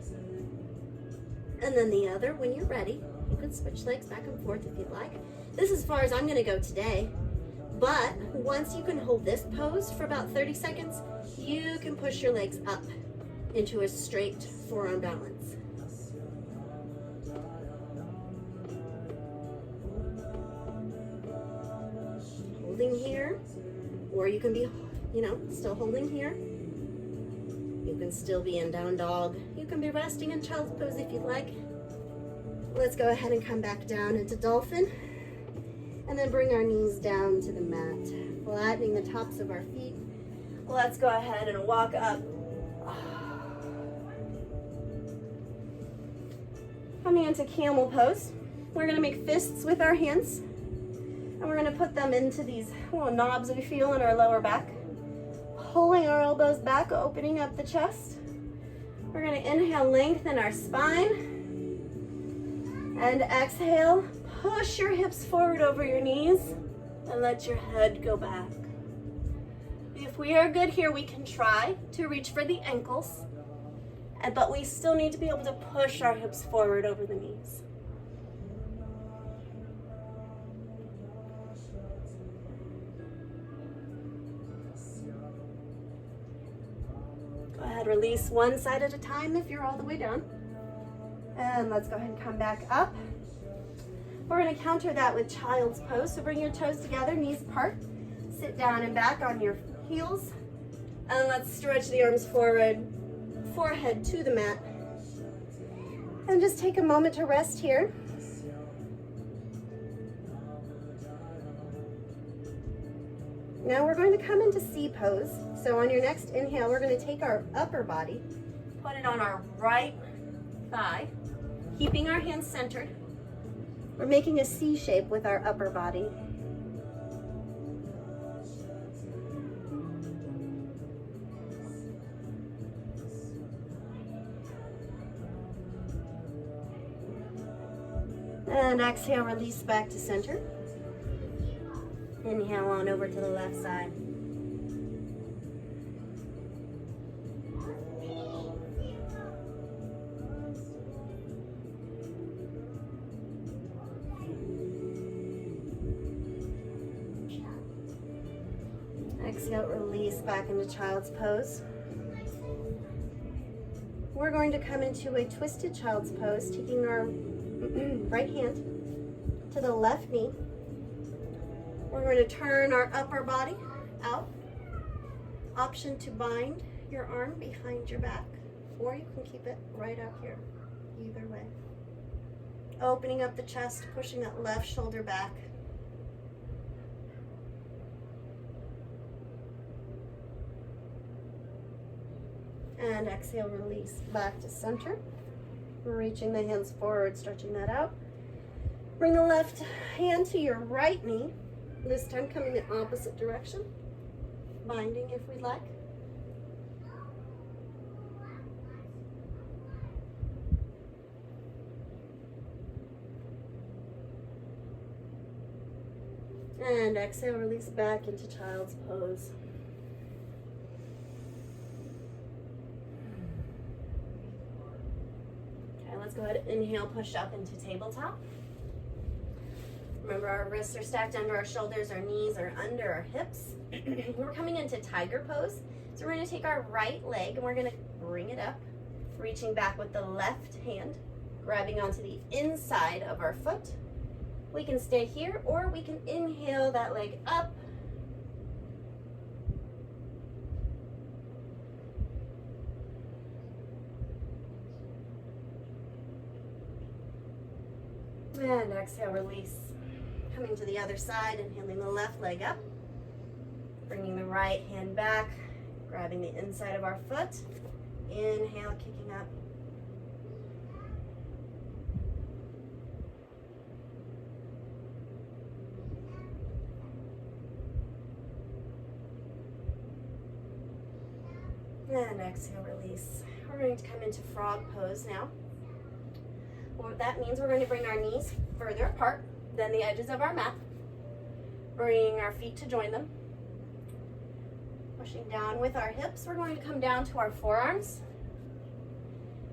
and then the other. When you're ready, you can switch legs back and forth if you'd like. This is as far as I'm going to go today. But once you can hold this pose for about 30 seconds, you can push your legs up into a straight forearm balance. Holding here, or you can be, still holding here. You can still be in down dog. You can be resting in child's pose if you'd like. Let's go ahead and come back down into dolphin. And then bring our knees down to the mat, flattening the tops of our feet. Let's go ahead and walk up Coming into camel pose. We're gonna make fists with our hands, and we're gonna put them into these little knobs we feel in our lower back. Pulling our elbows back, opening up the chest. We're gonna inhale, lengthen our spine. And exhale, push your hips forward over your knees and let your head go back. If we are good here, we can try to reach for the ankles, but we still need to be able to push our hips forward over the knees. Go ahead, release one side at a time if you're all the way down. And let's go ahead and come back up. We're going to counter that with child's pose. So bring your toes together, knees apart. Sit down and back on your heels. And let's stretch the arms forward, forehead to the mat. And just take a moment to rest here. Now we're going to come into C pose. So on your next inhale, we're going to take our upper body, put it on our right thigh, keeping our hands centered. We're making a C shape with our upper body. And exhale, release back to center. Inhale on over to the left side. Exhale, release back into child's pose. We're going to come into a twisted child's pose, taking our right hand to the left knee. We're going to turn our upper body out. Option to bind your arm behind your back, or you can keep it right up here, either way. Opening up the chest, pushing that left shoulder back. And exhale, release back to center. Reaching the hands forward, stretching that out. Bring the left hand to your right knee. This time coming the opposite direction. Binding if we'd like. And exhale, release back into child's pose. Let's go ahead and inhale, push up into tabletop. Remember, our wrists are stacked under our shoulders, our knees are under our hips. We're coming into tiger pose. So we're going to take our right leg and we're going to bring it up, reaching back with the left hand, grabbing onto the inside of our foot. We can stay here, or we can inhale that leg up. And exhale, release. Coming to the other side, inhaling the left leg up. Bringing the right hand back, grabbing the inside of our foot. Inhale, kicking up. And exhale, release. We're going to come into frog pose now. What that means, we're going to bring our knees further apart than the edges of our mat. Bringing our feet to join them. Pushing down with our hips. We're going to come down to our forearms.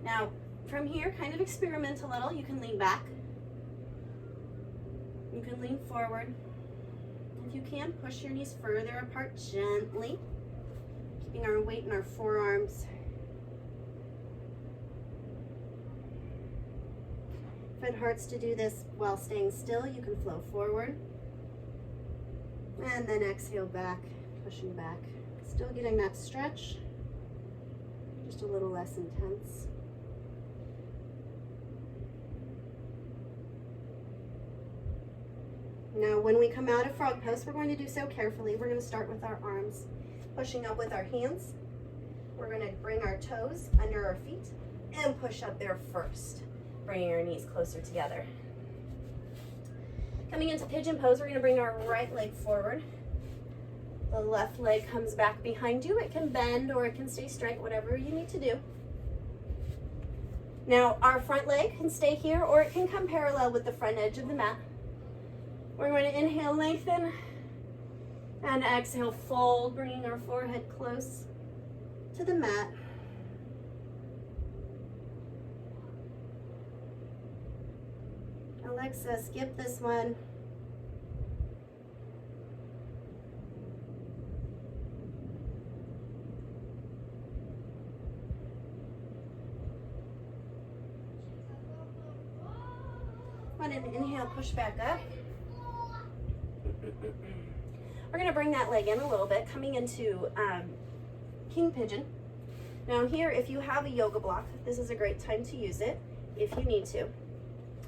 Now, from here, kind of experiment a little. You can lean back. You can lean forward. If you can, push your knees further apart gently. Keeping our weight in our forearms. If it hurts to do this while staying still, you can flow forward. And then exhale back, pushing back. Still getting that stretch, just a little less intense. Now, when we come out of frog pose, we're going to do so carefully. We're going to start with our arms, pushing up with our hands. We're going to bring our toes under our feet and push up there first. bringing our knees closer together. Coming into pigeon pose, we're going to bring our right leg forward. The left leg comes back behind you. It can bend or it can stay straight, whatever you need to do. Now, our front leg can stay here or it can come parallel with the front edge of the mat. We're going to inhale, lengthen, and exhale, fold, bringing our forehead close to the mat. Alexa, skip this one. Go ahead and inhale, push back up. We're going to bring that leg in a little bit, coming into king pigeon. Now here, if you have a yoga block, this is a great time to use it if you need to.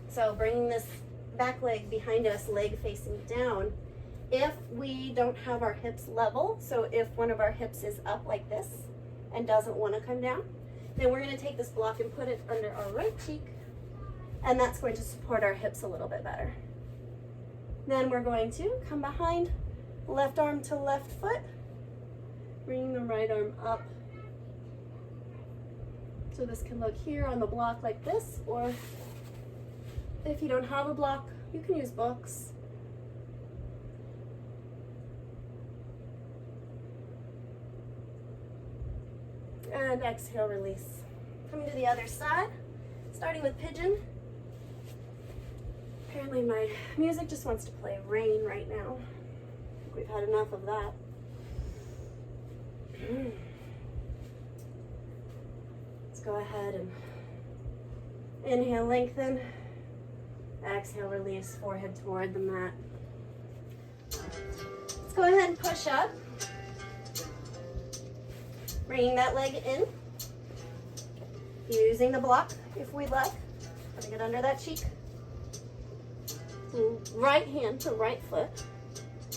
So bringing this back leg behind us, leg facing down. If we don't have our hips level, so if one of our hips is up like this and doesn't want to come down, then we're going to take this block and put it under our right cheek, and that's going to support our hips a little bit better. Then we're going to come behind, left arm to left foot, bringing the right arm up. So this can look here on the block like this, or if you don't have a block, you can use books. And exhale, release. Coming to the other side, starting with pigeon. Apparently my music just wants to play rain right now. I think we've had enough of that. Let's go ahead and inhale, lengthen. Exhale, release, forehead toward the mat. Let's go ahead and push up. Bringing that leg in. Using the block if we like. Putting it under that cheek. Right hand to right foot.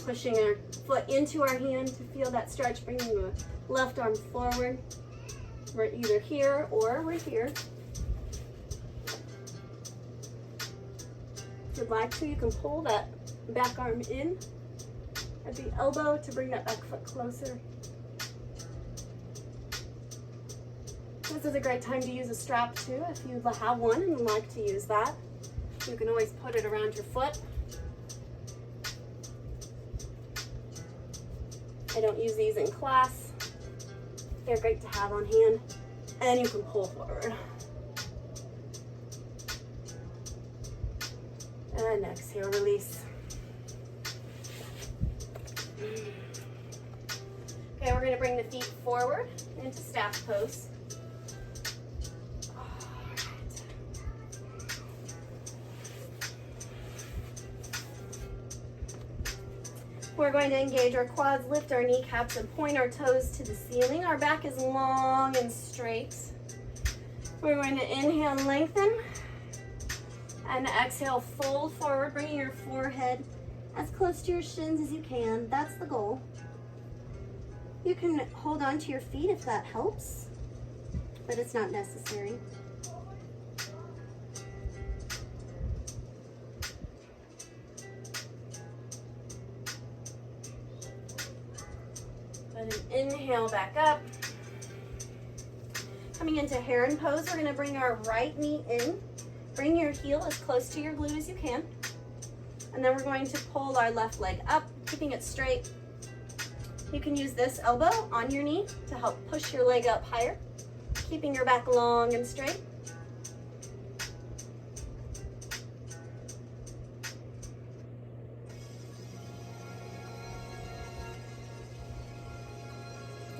Pushing our foot into our hand to feel that stretch, bringing the left arm forward. We're either here or we're here. If you'd like to, you can pull that back arm in at the elbow to bring that back foot closer. This is a great time to use a strap too, if you have one and like to use that. You can always put it around your foot. I don't use these in class. They're great to have on hand, and you can pull forward. And exhale, release. Okay, we're going to bring the feet forward into staff pose. We're going to engage our quads, lift our kneecaps, and point our toes to the ceiling. Our back is long and straight. We're going to inhale, lengthen, and exhale, fold forward, bringing your forehead as close to your shins as you can. That's the goal. You can hold on to your feet if that helps, but it's not necessary. And inhale back up. Coming into heron pose, we're going to bring our right knee in. Bring your heel as close to your glute as you can. And then we're going to pull our left leg up, keeping it straight. You can use this elbow on your knee to help push your leg up higher, keeping your back long and straight.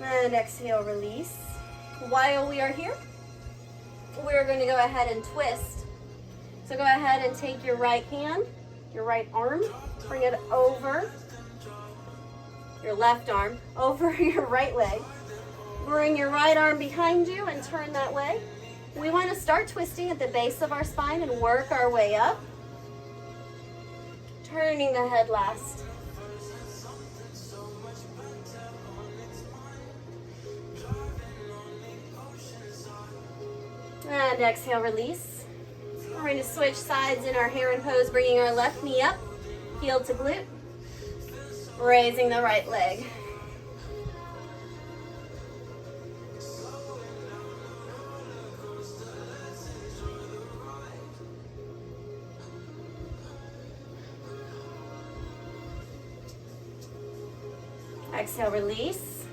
And exhale, release. While we are here, we're going to go ahead and twist. So go ahead and take your right hand, your right arm, bring it over your left arm, over your right leg. Bring your right arm behind you and turn that way. We want to start twisting at the base of our spine and work our way up. Turning the head last. And exhale, release. We're going to switch sides in our heron pose, bringing our left knee up, heel to glute, raising the right leg. Exhale, release.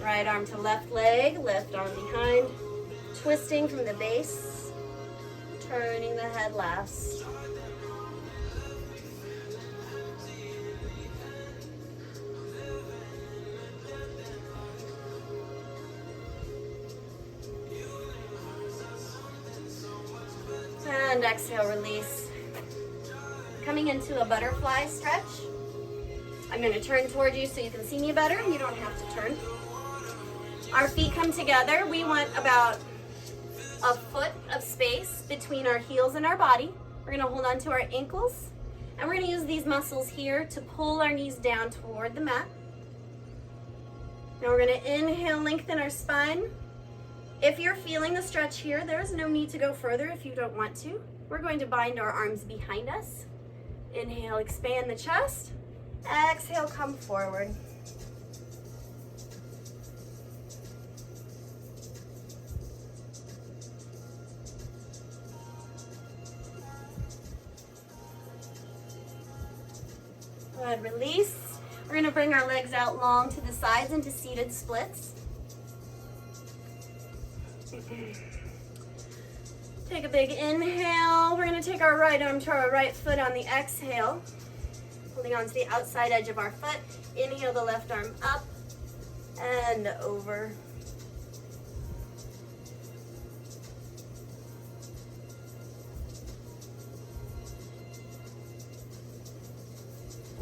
Right arm to left leg, left arm behind. Twisting from the base, turning the head last. And exhale, release. Coming into a butterfly stretch. I'm going to turn toward you so you can see me better. You don't have to turn. Our feet come together. We want about a foot of space between our heels and our body. We're going to hold on to our ankles. And we're going to use these muscles here to pull our knees down toward the mat. Now we're going to inhale, lengthen our spine. If you're feeling the stretch here, there's no need to go further if you don't want to. We're going to bind our arms behind us. Inhale, expand the chest. Exhale, come forward. Good, release. We're going to bring our legs out long to the sides into seated splits. Take a big inhale. We're going to take our right arm to our right foot on the exhale. Holding on to the outside edge of our foot. Inhale the left arm up and over.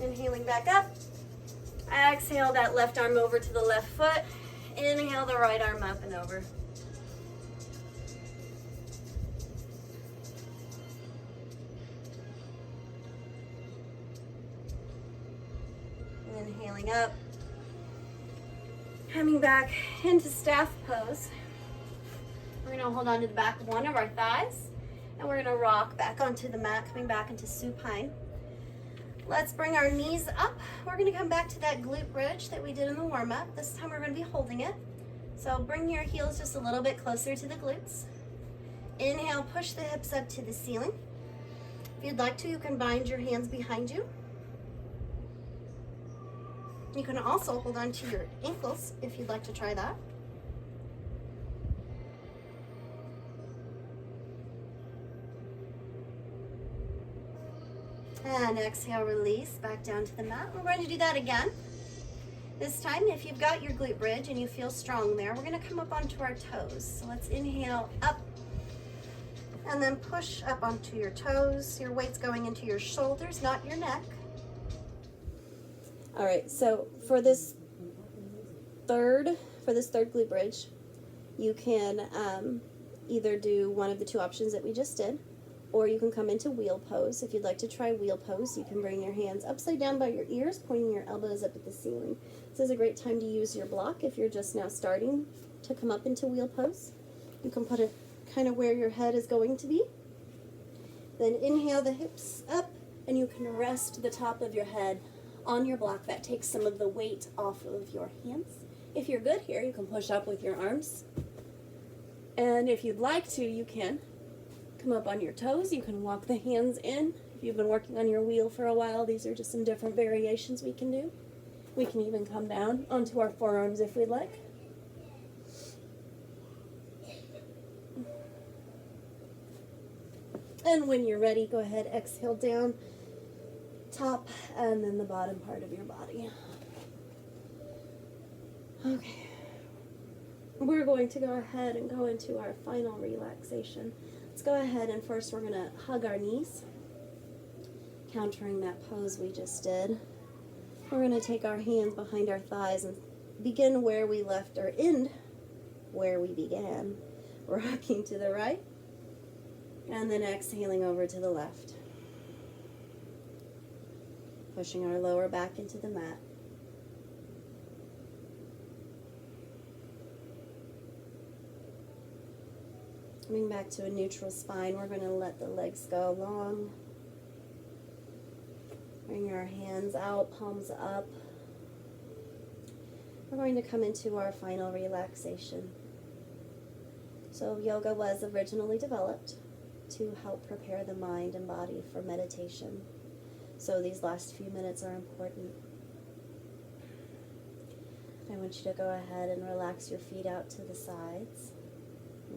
Inhaling back up. Exhale that left arm over to the left foot. Inhale the right arm up and over. Inhaling up. Coming back into staff pose. We're going to hold on to the back of one of our thighs. And we're going to rock back onto the mat, coming back into supine. Let's bring our knees up. We're going to come back to that glute bridge that we did in the warm-up. This time we're going to be holding it. So bring your heels just a little bit closer to the glutes. Inhale, push the hips up to the ceiling. If you'd like to, you can bind your hands behind you. You can also hold on to your ankles if you'd like to try that. And exhale, release, back down to the mat. We're going to do that again. This time, if you've got your glute bridge and you feel strong there, we're going to come up onto our toes. So let's inhale up and then push up onto your toes. Your weight's going into your shoulders, not your neck. All right, so for this third glute bridge, you can either do one of the two options that we just did, or you can come into wheel pose. If you'd like to try wheel pose, you can bring your hands upside down by your ears, pointing your elbows up at the ceiling. This is a great time to use your block if you're just now starting to come up into wheel pose. You can put it kind of where your head is going to be. Then inhale the hips up, and you can rest the top of your head on your block. That takes some of the weight off of your hands. If you're good here, you can push up with your arms. And if you'd like to, you can come up on your toes. You can walk the hands in. If you've been working on your wheel for a while, these are just some different variations we can do. We can even come down onto our forearms if we'd like. And when you're ready, go ahead, exhale down, top, and then the bottom part of your body. Okay. We're going to go ahead and go into our final relaxation. Let's go ahead and first we're going to hug our knees, countering that pose we just did. We're going to take our hands behind our thighs and begin where we left, or end where we began. Rocking to the right, and then exhaling over to the left. Pushing our lower back into the mat. Coming back to a neutral spine, we're going to let the legs go long. Bring our hands out, palms up. We're going to come into our final relaxation. So yoga was originally developed to help prepare the mind and body for meditation. So these last few minutes are important. I want you to go ahead and relax your feet out to the sides.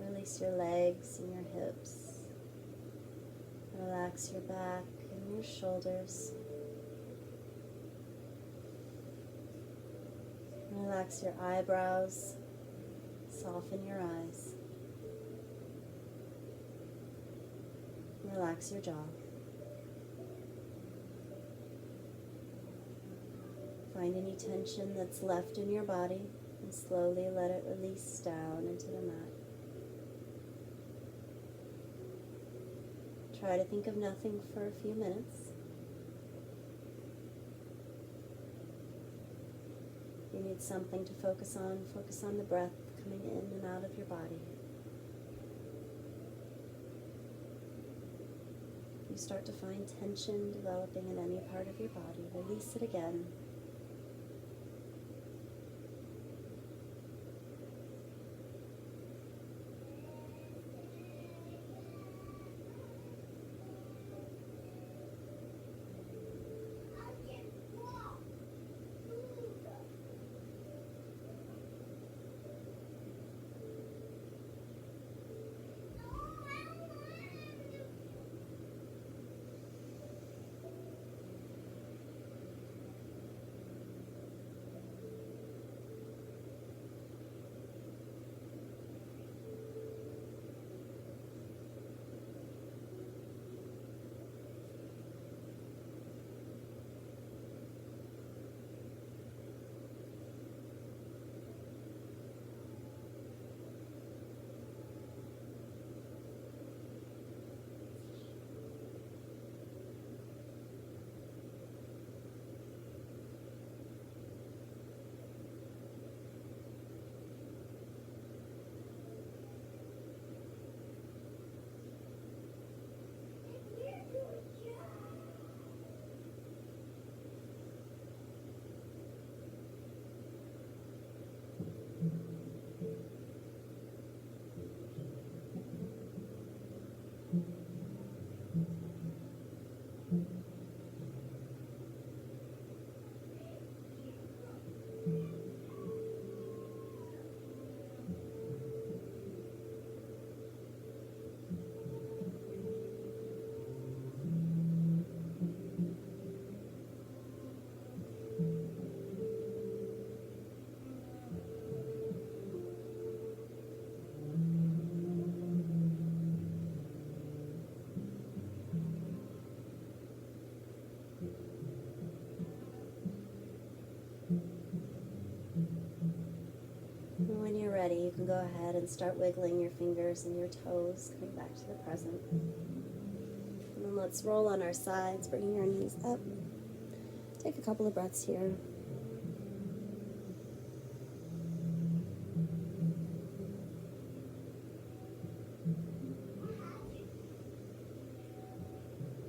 Release your legs and your hips. Relax your back and your shoulders. Relax your eyebrows. Soften your eyes. Relax your jaw. Find any tension that's left in your body and slowly let it release down into the mat. Try to think of nothing for a few minutes. If you need something to focus on the breath coming in and out of your body. If you start to find tension developing in any part of your body, release it again. When you're ready, you can go ahead and start wiggling your fingers and your toes, coming back to the present. And then let's roll on our sides, bringing our knees up. Take a couple of breaths here.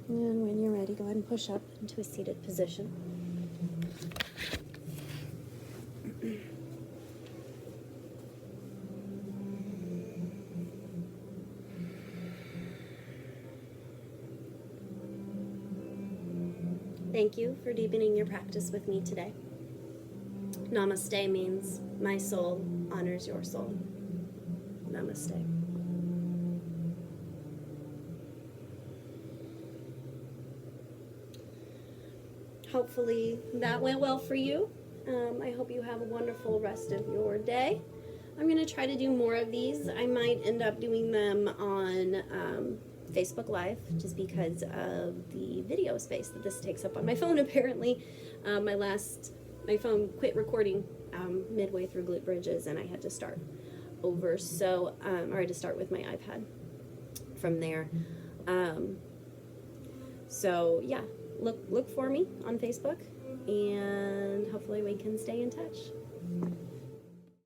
And when you're ready, go ahead and push up into a seated position. Thank you for deepening your practice with me today. Namaste means my soul honors your soul. Namaste. Hopefully that went well for you. I hope you have a wonderful rest of your day. I'm going to try to do more of these. I might end up doing them on Facebook Live just because of the video space that this takes up on my phone. Apparently, my phone quit recording midway through glute bridges, and I had to start over. So, or I had to start with my iPad from there. So yeah, look for me on Facebook, and hopefully we can stay in touch.